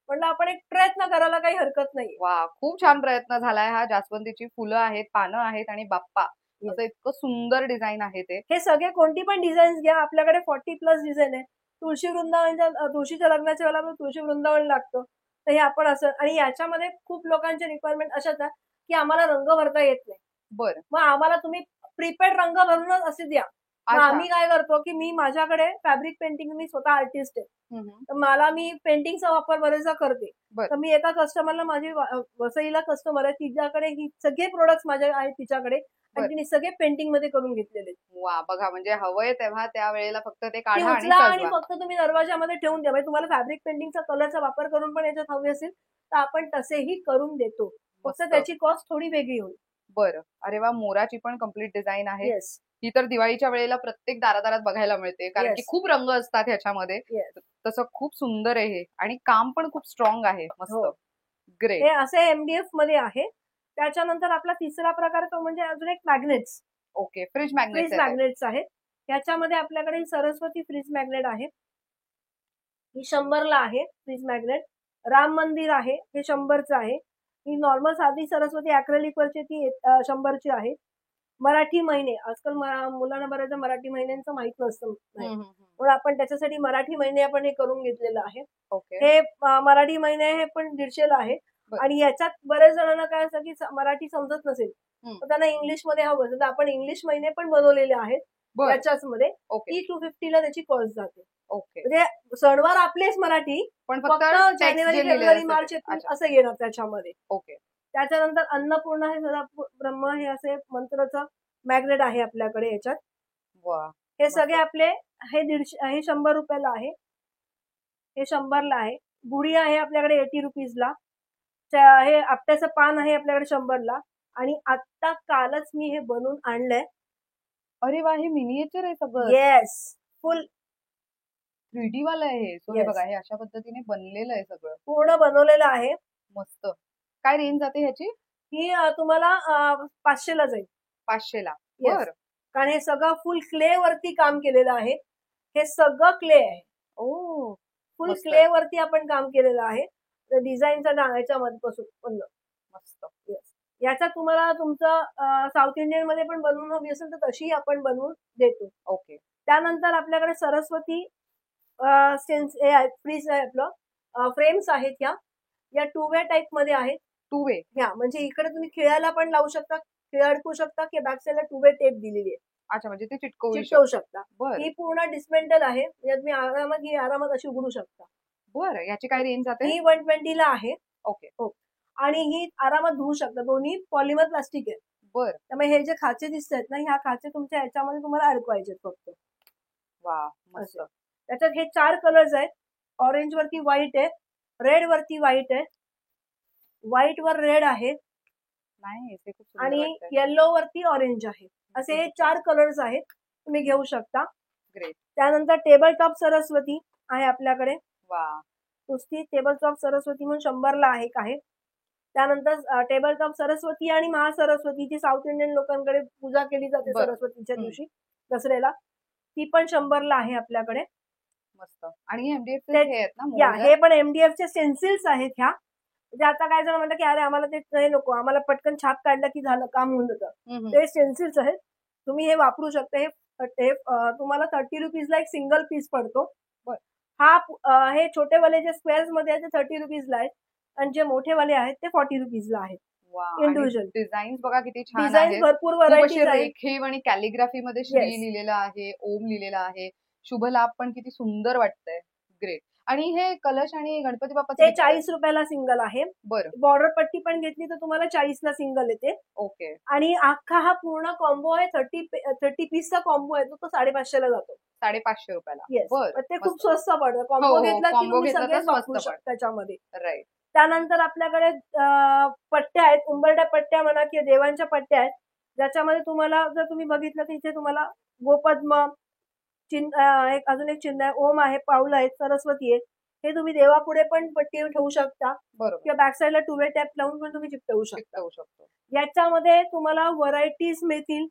म्हणलं आपण एक प्रयत्न करायला काही हरकत नाही. वा खूप छान प्रयत्न झालाय हा. जास्वंदीची फुलं आहेत, पानं आहेत आणि बाप्पा असं इतकं सुंदर डिझाईन आहे ते. हे सगळे कोणती पण डिझाईन्स घ्या आपल्याकडे 40+ डिझाईन आहे. तुळशी वृंदावनच्या तुळशीच्या लग्नाच्या वेळेला तुळशी वृंदावन लागतं. तर हे आपण असं आणि याच्यामध्ये खूप लोकांच्या रिक्वायरमेंट अशाच आहे की आम्हाला रंग भरता येत नाही. बरं मग आम्हाला तुम्ही प्रीपेड रंग भरूनच असे द्या. मग अच्छा. आम्ही काय करतो की मी माझ्याकडे फॅब्रिक पेंटिंग मी स्वतः आर्टिस्ट आहे. तर मला मी पेंटिंगचा वापर बरेचदा करते. बरं. तर मी एका कस्टमरला माझी वसईला कस्टमर आहे तिच्याकडे ही सगळे प्रोडक्ट्स माझे आहेत तिच्याकडे आणि बरं. तिने सगळे पेंटिंग मध्ये करून घेतलेले. वा बघा म्हणजे हवंय तेव्हा त्या वेळेला फक्त ते ती काढा आणि उचला आणि सजवा. फक्त तुम्ही दरवाजामध्ये ठेवून द्या. म्हणजे तुम्हाला फॅब्रिक पेंटिंगचा कलरचा वापर करून पण याच्यात हवी असेल तर आपण तसेही करून देतो. फक्त मस्त. त्याची कॉस्ट थोडी वेगळी होईल. बरं अरे वा मोराची पण कम्प्लीट डिझाईन आहे. येस ही तर दिवाळीच्या वेळेला प्रत्येक दारादारात बघायला मिळते कारण की Yes. खूप रंग असतात ह्याच्यामध्ये. येस. तसं खूप सुंदर आहे हे आणि काम पण खूप स्ट्रॉंग आहे. मस्त हो. ग्रेट हे असे MDF मध्ये आहे. त्याच्यानंतर आपला तिसरा प्रकार तो म्हणजे अजून एक magnets. Okay fridge fridge magnet magnets आहेत. याच्यामध्ये आपल्याकडे ही सरस्वती फ्रीज मॅग्नेट आहे. ही 100ला आहे फ्रीज मॅग्नेट. राम मंदिर आहे हे 100चं आहे. ही नॉर्मल साधी सरस्वती अॅक्रेलिक वरची ती 100ची आहे. मराठी महिने आजकाल मुलांना बऱ्याच मराठी महिन्यांचं माहित नसतं म्हणून आपण त्याच्यासाठी मराठी महिने आपण हे करून घेतलेलं आहे. ओके हे मराठी महिने हे पण 150ला आहे. बरं. आणि याच्यात बरेच जणांना काय असतं की मराठी समजत नसेल तर त्यांना इंग्लिश मध्ये हवं तर आपण इंग्लिश महिने पण बनवलेले आहेत. बर याच्याच मध्ये ओके ती 250 ला त्याची कॉस्ट जाते. ओके म्हणजे सणवार आपलेच मराठी, पण फक्त टेक्स्ट जानेवारी जे लिहिलेलं फेब्रुवारी असतं मार्च ते. एप्रिल अच्छा असं येणार त्याच्यामध्ये. ओके त्याच्यानंतर अन्नपूर्णा हे सदा ब्रह्म हे असे मंत्राचं मॅग्नेट आहे आपल्याकडे याच्यात. वा हे सगळे मस्त आपले हे 150 हे 100 रुपयाला आहे, हे 100 ला आहे. गुढी आहे आपल्याकडे 80 रुपीजला. हे आपट्याचं पान आहे आपल्याकडे 100 ला. आणि आता कालच मी हे बनवून आणलंय. अरे वा हे मिनिएचर आहे सगळं येस, फुल 3D वाला आहे हे. सो हे येस, बघा हे अशा पद्धतीने बनलेलं आहे सगळं पूर्ण बनवलेलं आहे. मस्त काय रेंज जाते ह्याची ही तुम्हाला 500 ला जाईल. 500 ला येस, बर कारण हे सगळं फुल क्ले वरती काम केलेलं आहे. हे सगळं क्ले आहे, ओ फुल मस्त क्ले वरती आपण काम केलेलं आहे. डिझाईनचा याच्यामध्ये पासून मस्त येस. याचा तुम्हाला तुमचं साऊथ इंडियन मध्ये पण बनवून हवी असेल तर तशी आपण बनवून देतो. ओके त्यानंतर आपल्याकडे सरस्वती हे आहे, फ्रीज आहे आपलं, फ्रेम्स आहेत ह्या. या 2 वे टाईप मध्ये आहेत. 2 वे ह्या म्हणजे इकडे तुम्ही खिळ्याला पण लावू शकता, खिळा अडकू शकता, की बॅक साईडला 2 वे टेप दिलेली आहे, अच्छा म्हणजे ते चिटकवू चिटकवू शकता. बर ही पूर्ण डिस्मेंटल आहे, म्हणजे तुम्ही आरामात अशी उघडू शकता. बर याची काय रेंज जाते ही 120 ला आहे. ओके हो, आणि ही आरामात धुवू शकता. दोन्ही पॉलिमर प्लास्टिक आहे, बर त्यामुळे हे जे खाचे दिसत आहेत ना, ह्या खाचे तुमच्या याच्यामध्ये तुम्हाला अडकवायचे फक्त. वा मस्त त्याच्यात हे 4 कलर्स आहेत. ऑरेंज वरती व्हाईट आहे, रेड वरती व्हाईट आहे, व्हाईट वर रेड आहे, नाही ते खूप सुंदर आणि वाटतंय येल्लो वरती ऑरेंज आहे. असे हे 4 कलर्स आहेत, तुम्ही घेऊ शकता. ग्रेट त्यानंतर टेबल टॉप सरस्वती आहे आपल्याकडे. वा नुसती टेबल टॉप सरस्वती म्हणून 100 ला आहे. त्यानंतर टेबल टॉप सरस्वती आणि महासरस्वती जी साऊथ इंडियन लोकांकडे पूजा केली जाते बरं. सरस्वतीच्या दिवशी दसऱ्याला, ती पण 100 ला आहे आपल्याकडे. मस्त आणि एमडीएफ ते- हे आहेत ना या mold? हे पण MDF चे स्टेन्सिल्स आहेत ह्या. म्हणजे आता काय जण म्हणतात की अरे आम्हाला ते नाही नको, आम्हाला पटकन छाप काढलं की झालं, काम होऊन जातं. हम्म. ते स्टेन्सिल्स आहेत, तुम्ही हे वापरू शकता. हे तुम्हाला 30 रुपीजला एक सिंगल पीस पडतो. बरं. हे छोटेवाले जे स्क्वेअर्स मध्ये आहेत ते 30 रुपीजला आहेत, आणि जे मोठेवाले आहेत ते 40 रुपीजला आहेत. वा इंडिव्हिज्युअल डिझाईन्स बघा किती छान डिझाईन आहेत भरपूर खूप व्हरायटीज असे आहेत. रेखीव आणि कॅलिग्राफी मध्ये श्री Yes. लिहिलेलं आहे ओम लिहिलेलं आहे शुभ लाभ पण किती सुंदर वाटतंय ग्रेट आणि हे कलश आणि गणपती ते बाप्पाचे 40 रुपयाला सिंगल आहे. बरं बॉर्डर पट्टी पण घेतली तर तुम्हाला 40 ला सिंगल येते. ओके आणि अख्खा हा पूर्ण कॉम्बो आहे, 30 पीसचा कॉम्बो आहे, तो 550 ला जातो. 550 रुपयाला येस, बरं ते खूप मस्त. स्वस्त पडतं. हो, कॉम्बो हो, घेतला की combo तुम्ही घेतला तर सगळेच वापरू स्वस्त शकता त्याच्यामध्ये. राईट त्यानंतर आपल्याकडे पट्ट्या आहेत, उंबरड्या पट्ट्या म्हणा किंवा देवांच्या पट्ट्या आहेत, ज्याच्यामध्ये तुम्हाला जर तुम्ही बघितलं तर इथे तुम्हाला गोपद्म अजून एक चिन्ह आहे, ओम आहे, पाऊल आहेत, सरस्वती आहे. हे तुम्ही देवापुढे पण पट्टी ठेवू शकता, बरोबर किंवा बॅक साईडला 2 वे टॅप लावून पण तुम्ही चिकटवू शकता. शिकवू शकतो याच्यामध्ये तुम्हाला व्हरायटीज मिळतील.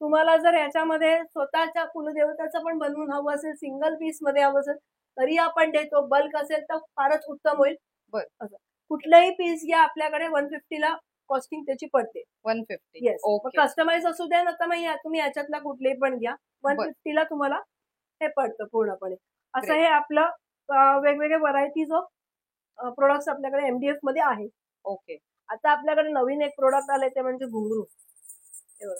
तुम्हाला जर याच्यामध्ये स्वतःच्या कुलदेवताचं पण बनवून हवं असेल, सिंगल पीस मध्ये हवं असेल तरी आपण देतो. बल्क असेल तर फारच उत्तम होईल. बरं. असं कुठलंही पीस घ्या, आपल्याकडे 150 ला कॉस्टिंग त्याची पडते. 150 येस, ओके कस्टमाइज असू द्या ना, तर मग तुम्ही याच्यातला कुठलेही पण घ्या, 150 ला तुम्हाला हे पडतं पूर्णपणे. असं Great. हे आपलं वेगवेगळे व्हरायटीज ऑफ प्रोडक्ट्स आपल्याकडे MDF मध्ये आहेत. ओके आता आपल्याकडे नवीन एक प्रोडक्ट आलंय ते म्हणजे घुंगरू. हे बघा.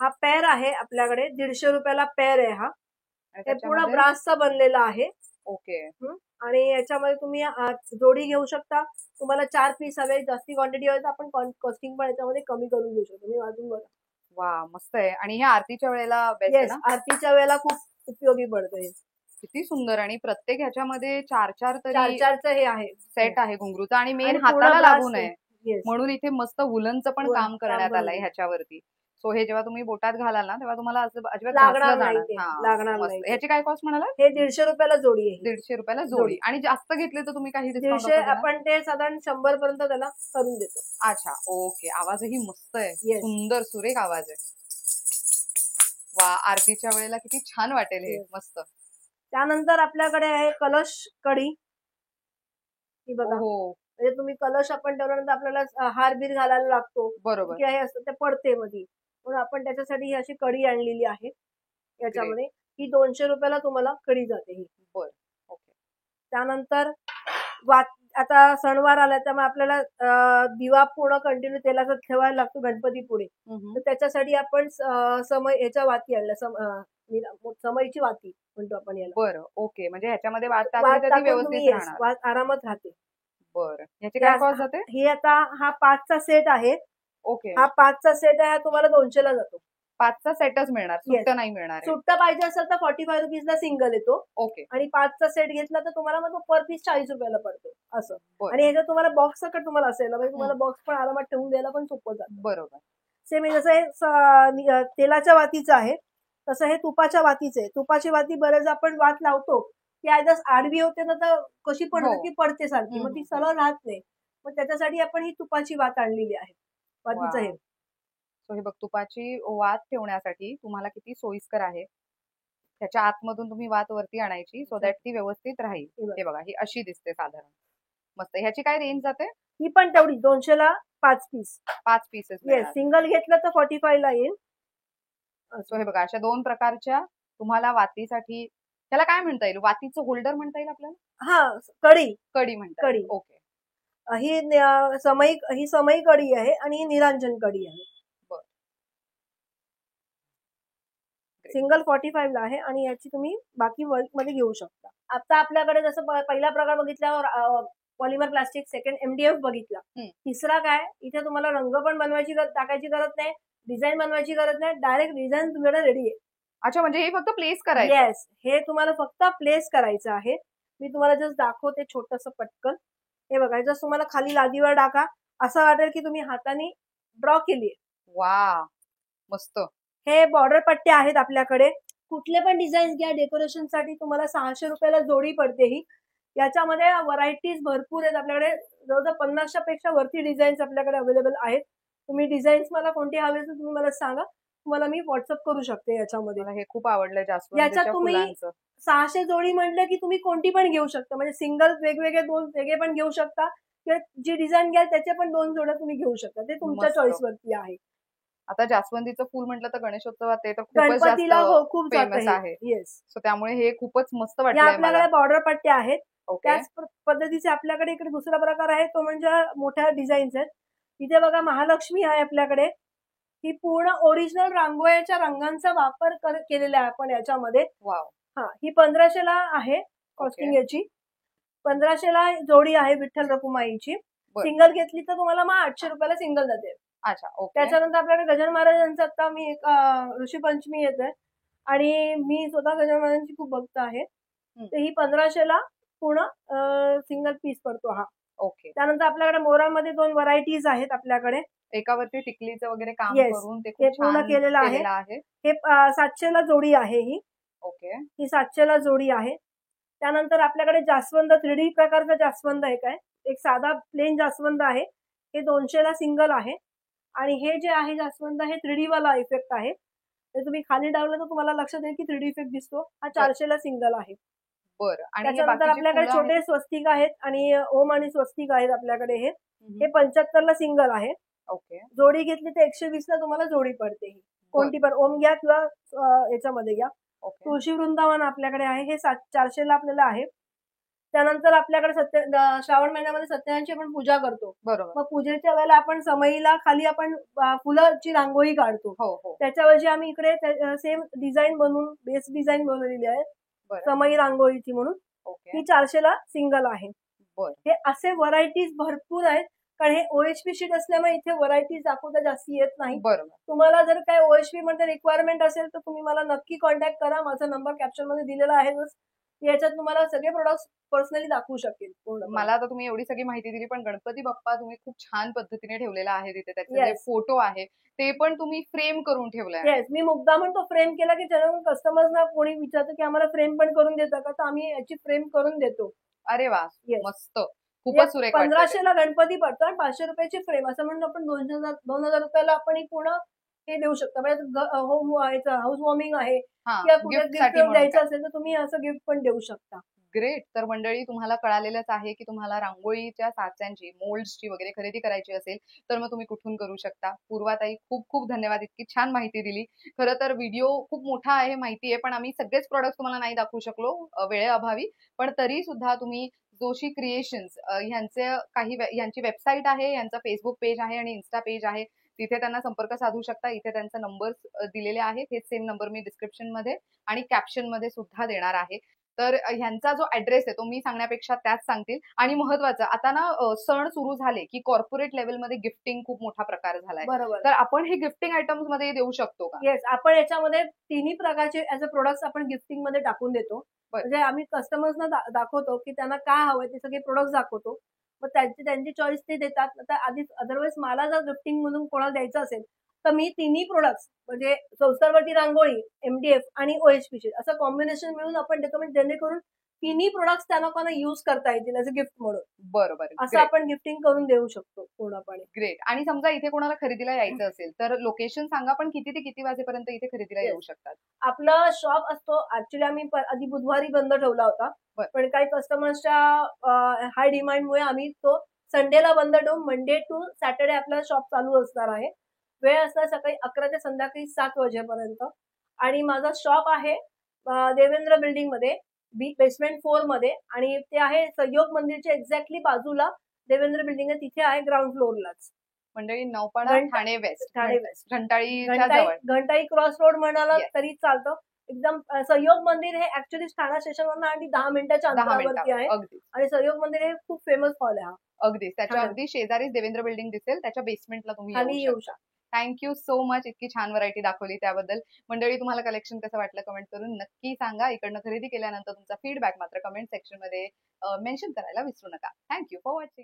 हा पेअर आहे आपल्याकडे, 150 रुपयाला पेअर आहे हा. आणि हे पूर्ण त्याच्यामध्ये ब्रासचा बनलेला आहे. ओके आणि याच्यामध्ये तुम्ही जोडी घेऊ शकता. तुम्हाला 4 पीस हवे, जास्ती क्वांटिटी हवी तर आपण कॉस्टिंग पण याच्यामध्ये कमी करून घेऊ शकतो. मी वाजून बघा. वा मस्त आहे आणि ह्या आरतीच्या वेळेला बेस्ट आहे येस, ना आरतीच्या वेळेला खूप उपयोगी पडतं हे. किती सुंदर आणि प्रत्येक ह्याच्यामध्ये 4 तरी 4 हे आहे सेट आहे घुंगरूचा आणि मेन आणि पूर्ण हाताला brass लागू आहे. नये येस, म्हणून इथे मस्त वुलनचं पण वूलन काम करण्यात काम आलंय बनवलंय. ह्याच्यावरती सो हे जेव्हा तुम्ही बोटात घालाल ना तेव्हा तुम्हाला असं अजिबात लागणार घासलं नाही जाणार ते, हा, लागणार मस्त. नाही ते. ह्याची काय कॉस्ट म्हणाला हे 150 रुपयाला जोडी आहे. 150 रुपयाला जोडी जोडी. आणि जास्त घेतले तर तुम्ही काही डिस्काउंट 150 आपण ते साधारण 100 पर्यंत त्याला करून देतो. अच्छा ओके आवाजही मस्त आहे Yes. सुंदर सुरेख आवाज आहे वा आरतीच्या वेळेला किती छान वाटेल हे Yes. मस्त त्यानंतर आपल्याकडे आहे कलश कडी. ही बघा, हो म्हणजे तुम्ही कलश आपण ठेवल्यानंतर आपल्याला हार बीर घालायला लागतो, बरोबर किंवा हे असतं ते पडते मध्ये, म्हणून आपण त्याच्यासाठी ही अशी कडी आणलेली आहे याच्यामध्ये. ही 200 रुपयाला तुम्हाला कडी जाते ही. बर ओके त्यानंतर आता सणवार आला त्यामुळे आपल्याला दिवा पूर्ण कंटिन्यू तेलाचा ठेवायला लागतो गणपती पुढे. तर त्याच्यासाठी आपण समय याच्या वाती आणल्या, समईची वाती म्हणतो आपण याला. बरं, ओके. म्हणजे ह्याच्यामध्ये वात वात टाकली तर ती टाकून तुम्ही व्यवस्थित येस राहणार. वात आरामात राहते. बरं, ह्याची काय कॉस्ट जाते? हे आता हा 5चा सेट आहे. ओके, हा 5चा सेट आहे, हा तुम्हाला 200 ला जातो. 5चा सेटच मिळणार, Yes. सुट्ट नाही मिळणार आहे. सुट्टा पाहिजे असेल तर 45 रुपीजला सिंगल येतो ओके, आणि 5चा सेट घेतला तर तुम्हाला मग तो पर पीस 40 रुपयाला पडतो असं. बरं, आणि ह्याच्यात तुम्हाला बॉक्स सकट तुम्हाला असेल म्हणजे तुम्हाला बॉक्स पण आरामात ठेवून द्यायला पण सोपं जातं. बरोबर. सेम जसं हे तेलाच्या वातीचं आहे तसं हे तुपाच्या वातीचं आहे. तुपाची वाती बरेच आपण वात लावतो ती आयदर आडवी होते ना तर कशी पडते हो. की पडते सारखी, मग ती सरळ राहत नाही. मग त्याच्यासाठी आपण ही तुपाची वात आणलेली आहे. वातीचं हे सो हे बघ, तुपाची वात ठेवण्यासाठी तुम्हाला किती सोयीस्कर आहे. त्याच्या आतमधून तुम्ही वात वरती आणायची सो दॅट ती व्यवस्थित राहील. हे बघ. हे बघा, ही अशी दिसते साधारण. मस्त. ह्याची काय रेंज जाते? ही पण तेवढी 200 ला 5 पीस. 5 पीसेस येस, मिळणार. सिंगल घेतलं तर 45 ला येईल. सो हे बघा, अशा 2 प्रकारच्या तुम्हाला वातीसाठी, त्याला काय म्हणता येईल? वातीचं होल्डर म्हणता येईल आपल्याला? हा, कढी कडी म्हणता येईल. कढी. ओके, ही समई कढी आहे आणि ही निरांजन कढी आहे. बरं. सिंगल 45 ला आहे आणि याची तुम्ही बाकी वर्क मध्ये घेऊ शकता. आता आपल्याकडे जसं पहिला प्रकार बघितल्यावर पॉलिमर प्लास्टिक, सेकंड MDF बघितला. तिसरा काय, इथे तुम्हाला रंग पण बनवायची टाकायची गरज नाही, डिझाईन बनवायची गरज नाही, डायरेक्ट डिझाईन तुमच्याकडे रेडी आहे. अच्छा, म्हणजे हे फक्त प्लेस करायचं? येस, हे तुम्हाला फक्त प्लेस करायचं आहे. मी तुम्हाला जस्ट दाखवते छोटस पटकन. हे बघा, जस्ट तुम्हाला खाली लादीवर टाका, असं वाटेल की तुम्ही हाताने ड्रॉ केली. वा, मस्त. हे बॉर्डर पट्टे आहेत आपल्याकडे. कुठले पण डिझाईन घ्या, डेकोरेशन साठी तुम्हाला 600 रुपयाला जोडी पडते ही. याच्यामध्ये व्हरायटीज भरपूर आहेत आपल्याकडे. जवळजवळ 50च्या पेक्षा वरती डिझाईन्स आपल्याकडे अवेलेबल आहेत. तुम्ही डिझाईन्स मला कोणती हवे तर तुम्ही मला सांगा, तुम्हाला मी व्हॉट्सअप करू शकते. याच्यामध्ये मला हे खूप आवडलं याच्यात जास्वंदीच्या तुम्ही फुलांचं. 600 जोडी म्हटलं की तुम्ही कोणती पण घेऊ शकता, म्हणजे सिंगल वेगवेगळे 2 वेगळे पण घेऊ शकता किंवा जी डिझाईन घ्याल त्याच्या पण 2 जोड्या तुम्ही घेऊ शकता. ते तुमच्या मस्त. चॉईस वरती आहे. आता जास्वंदीचं फूल म्हटलं तर गणेशोत्सवात ते तर खूपच गणपतीला हो जास्त खूप फेमस जातं आहे. हे. येस, सो त्यामुळे हे खूपच मस्त या वाटलंय आपल्याकडे मला. बॉर्डर पट्टे आहेत. ओके, त्याच पद्धतीचे आपल्याकडे इकडे दुसरा प्रकार आहे, तो म्हणजे मोठ्या डिझाईन्स आहेत. इथे बघा महालक्ष्मी आहे आपल्याकडे. ही पूर्ण ओरिजिनल रांगोळ्याच्या रंगांचा वापर केलेला आहे आपण याच्यामध्ये. वाव. हा, ही 1500 ला आहे कॉस्टिंग याची. 1500 ला जोडी आहे विठ्ठल रखुमाईची. बरं. सिंगल घेतली तर तुम्हाला मग 800 रुपयाला सिंगल जाते. अच्छा, ओके. त्याच्यानंतर आपल्याकडे गजानन महाराजांचं आता मी ऋषीपंचमी येते आणि मी स्वतः गजानन महाराजांची खूप भक्त आहे. तर ही 1500 ला पूर्ण सिंगल पीस पडतो हा. ओके. त्यानंतर आपल्याकडे मोरामध्ये 2 व्हरायटीज आहेत आपल्याकडे. एकावरती टिकलीचं वगैरे काम Yes, करून ते हे खूप पूर्ण छान केलेलं आहे. केलेलं आहे. हे 700 ला जोडी आहे ही. ओके, ही 700 ला जोडी आहे. त्यानंतर आपल्याकडे जास्वंद 3D प्रकारचा जास्वंद एक आहे. एक साधा प्लेन जास्वंद आहे. हे 200 ला सिंगल आहे. आणि हे जे आहे जास्वंद हे 3D वाला इफेक्ट आहे. ते तुम्ही खाली टाकलं तर तुम्हाला लक्षात येईल की 3D इफेक्ट दिसतो. हा 400 ला सिंगल आहे. बरं. आणि हे त्याच्यानंतर बाकीचे आपल्याकडे फुलं छोटे आहेत? स्वस्तिक आहेत आणि ओम आणि स्वस्तिक आहेत आपल्याकडे. हे हम्म. हे 75 ला सिंगल आहे. ओके, जोडी घेतली तर 120 ला तुम्हाला जोडी पडते ही. कोणती पण ओम घ्या किंवा याच्यामध्ये घ्या. ओके. तुळशी वृंदावन आपल्याकडे आहे. हे 400 ला आपल्याला आहे. त्यानंतर आपल्याकडे श्रावण महिन्यामध्ये सत्यनारायणची आपण पूजा करतो. बरोबर. मग पूजेच्या वेळेला आपण समईला खाली आपण फुलाची रांगोळी काढतो. हो हो. त्याच्यावरची आम्ही इकडे सेम डिझाईन बनवून बेस डिझाईन बनवलेली आहे बरं. समई रांगोळीची म्हणून. ओके, ही 400 ला सिंगल आहे. बरं. हे असे व्हरायटीज भरपूर आहेत, कारण हे OHP शीट असल्यामुळे इथे व्हरायटीज दाखवता जास्ती येत नाही. बरोबर. तुम्हाला जर काय OHP मध्ये रिक्वायरमेंट असेल तर तुम्ही मला नक्की कॉन्टॅक्ट करा. माझा नंबर कॅप्शन मध्ये दिलेला आहे. याच्यात तुम्हाला सगळे प्रोडक्ट्स पर्सनली दाखवू शकेल. मला आता तुम्ही एवढी सगळी माहिती दिली, पण गणपती बाप्पा तुम्ही खूप छान पद्धतीने ठेवलेला आहे तिथे. त्याचे जे Yes. फोटो आहे ते पण तुम्ही फ्रेम करून ठेवलाय. येस, मी मुद्दामून तो फ्रेम केला की जेणेकरून कस्टमर्सना कोणी विचारतं की आम्हाला फ्रेम पण करून देता का, तर आम्ही याची फ्रेम करून देतो. अरे वा, Yes. मस्त. खूपच सुरेख वाटतं ते. 1500 ला गणपती पडतो आणि 500 रुपयाची फ्रेम, असं म्हणून आपण 2000 रुपयाला आपण ही पूर्ण हे देऊ शकता. म्हणजे हाऊस वॉर्मिंग आहे हा, किंवा कुठे गिफ्ट गिफ्ट साठी म्हणून द्यायचं काय. असेल तर तुम्ही असं गिफ्ट पण देऊ शकता. ग्रेट. तर मंडळी, तुम्हाला कळालेलंच आहे की तुम्हाला रांगोळीच्या साच्यांची, मोल्ड्सची वगैरे खरेदी करायची असेल तर मग तुम्ही कुठून करू शकता. पूर्वाताई, खूप खूप धन्यवाद, इतकी छान माहिती दिली. खरं तर व्हिडिओ खूप मोठा आहे, माहिती आहे, पण आम्ही सगळेच प्रॉडक्ट तुम्हाला नाही दाखवू शकलो वेळेअभावी. पण तरी सुद्धा तुम्ही जोशी क्रिएशन्स यांची वेबसाईट आहे, यांचा फेसबुक पेज आहे आणि इन्स्टा पेज आहे. तिथे त्यांना संपर्क साधू शकता. इथे त्यांचा नंबर्स दिलेले आहेत. हे सेम नंबर मी डिस्क्रिप्शन मध्ये आणि कॅप्शन मध्ये सुद्धा देणार आहे. तर ह्यांचा जो ऍड्रेस आहे तो मी सांगण्यापेक्षा त्याच सांगतील. आणि महत्वाचं आता ना सण सुरू झाले की कॉर्पोरेट लेवलमध्ये गिफ्टिंग खूप मोठा प्रकार झालाय. बरोबर. तर आपण हे गिफ्टिंग आयटम्स मध्ये देऊ शकतो का? येस, आपण याच्यामध्ये तिन्ही प्रकारचे ऍज अ प्रोडक्ट्स आपण गिफ्टिंग मध्ये टाकून देतो. म्हणजे आम्ही कस्टमर्सना दाखवतो की त्यांना काय हवंय ते सगळे प्रोडक्ट दाखवतो. मग त्यांची चॉईस ते देतात. आता आधीच अदरवाईज मला जर गिफ्टिंग म्हणून कोणाला द्यायचं असेल तर मी तिन्ही प्रोडक्ट्स म्हणजे संसारवरती रांगोळी, एमडीएफ आणि ओएचपी शीट असं कॉम्बिनेशन मिळून आपण देतो, म्हणजे जेणेकरून तिन्ही प्रोडक्ट्स त्यांना कोणा युज करता येतील ऍज अ गिफ्ट म्हणून. बरोबर. असं आपण गिफ्टिंग करून देऊ शकतो पूर्णपणे. ग्रेट. आणि समजा इथे कोणाला खरेदीला यायचं असेल तर लोकेशन सांगा, पण किती ते किती वाजेपर्यंत इथे खरेदीला येऊ शकतात? आपलं शॉप असतो ऍक्च्युली आम्ही आधी बुधवारी बंद ठेवला होता, पण काही कस्टमर्सच्या हाय डिमांडमुळे आम्ही तो संडेला बंद ठेवून मंडे टू सॅटर्डे आपला शॉप चालू असणार आहे. वेळ असणार सकाळी 11 ते संध्याकाळी 7 वाजेपर्यंत. आणि माझा शॉप आहे देवेंद्र बिल्डिंग मध्ये बेसमेंट 4 मध्ये, आणि ते आहे सहयोग मंदिरच्या एक्झॅक्टली बाजूला देवेंद्र बिल्डिंग आहे, तिथे आहे ग्राउंड फ्लोअरलाच. मंडळी नौपाडा, ठाणे वेस्ट, घंटाळीच्या जवळ. घंटाई क्रॉस रोड म्हणाला तरी चालतं. एकदम सहयोग मंदिर हे ऍक्च्युली ठाणा स्टेशनवरून आणि 10 मिनिटाच्या अंतरावरती आहे. आणि सहयोग मंदिर हे खूप फेमस हॉल आहे. अगदीच त्याच्या अगदी शेजारीच देवेंद्र बिल्डिंग दिसेल, त्याच्या बेसमेंटला तुम्ही येऊ शकता. थँक्यू सो मच, इतकी छान व्हरायटी दाखवली त्याबद्दल. मंडळी तुम्हाला कलेक्शन कसं वाटलं कमेंट करून नक्की सांगा. इकडनं खरेदी केल्यानंतर तुमचा फीडबॅक मात्र कमेंट सेक्शन मध्ये मेन्शन करायला विसरू नका. Thank you for watching.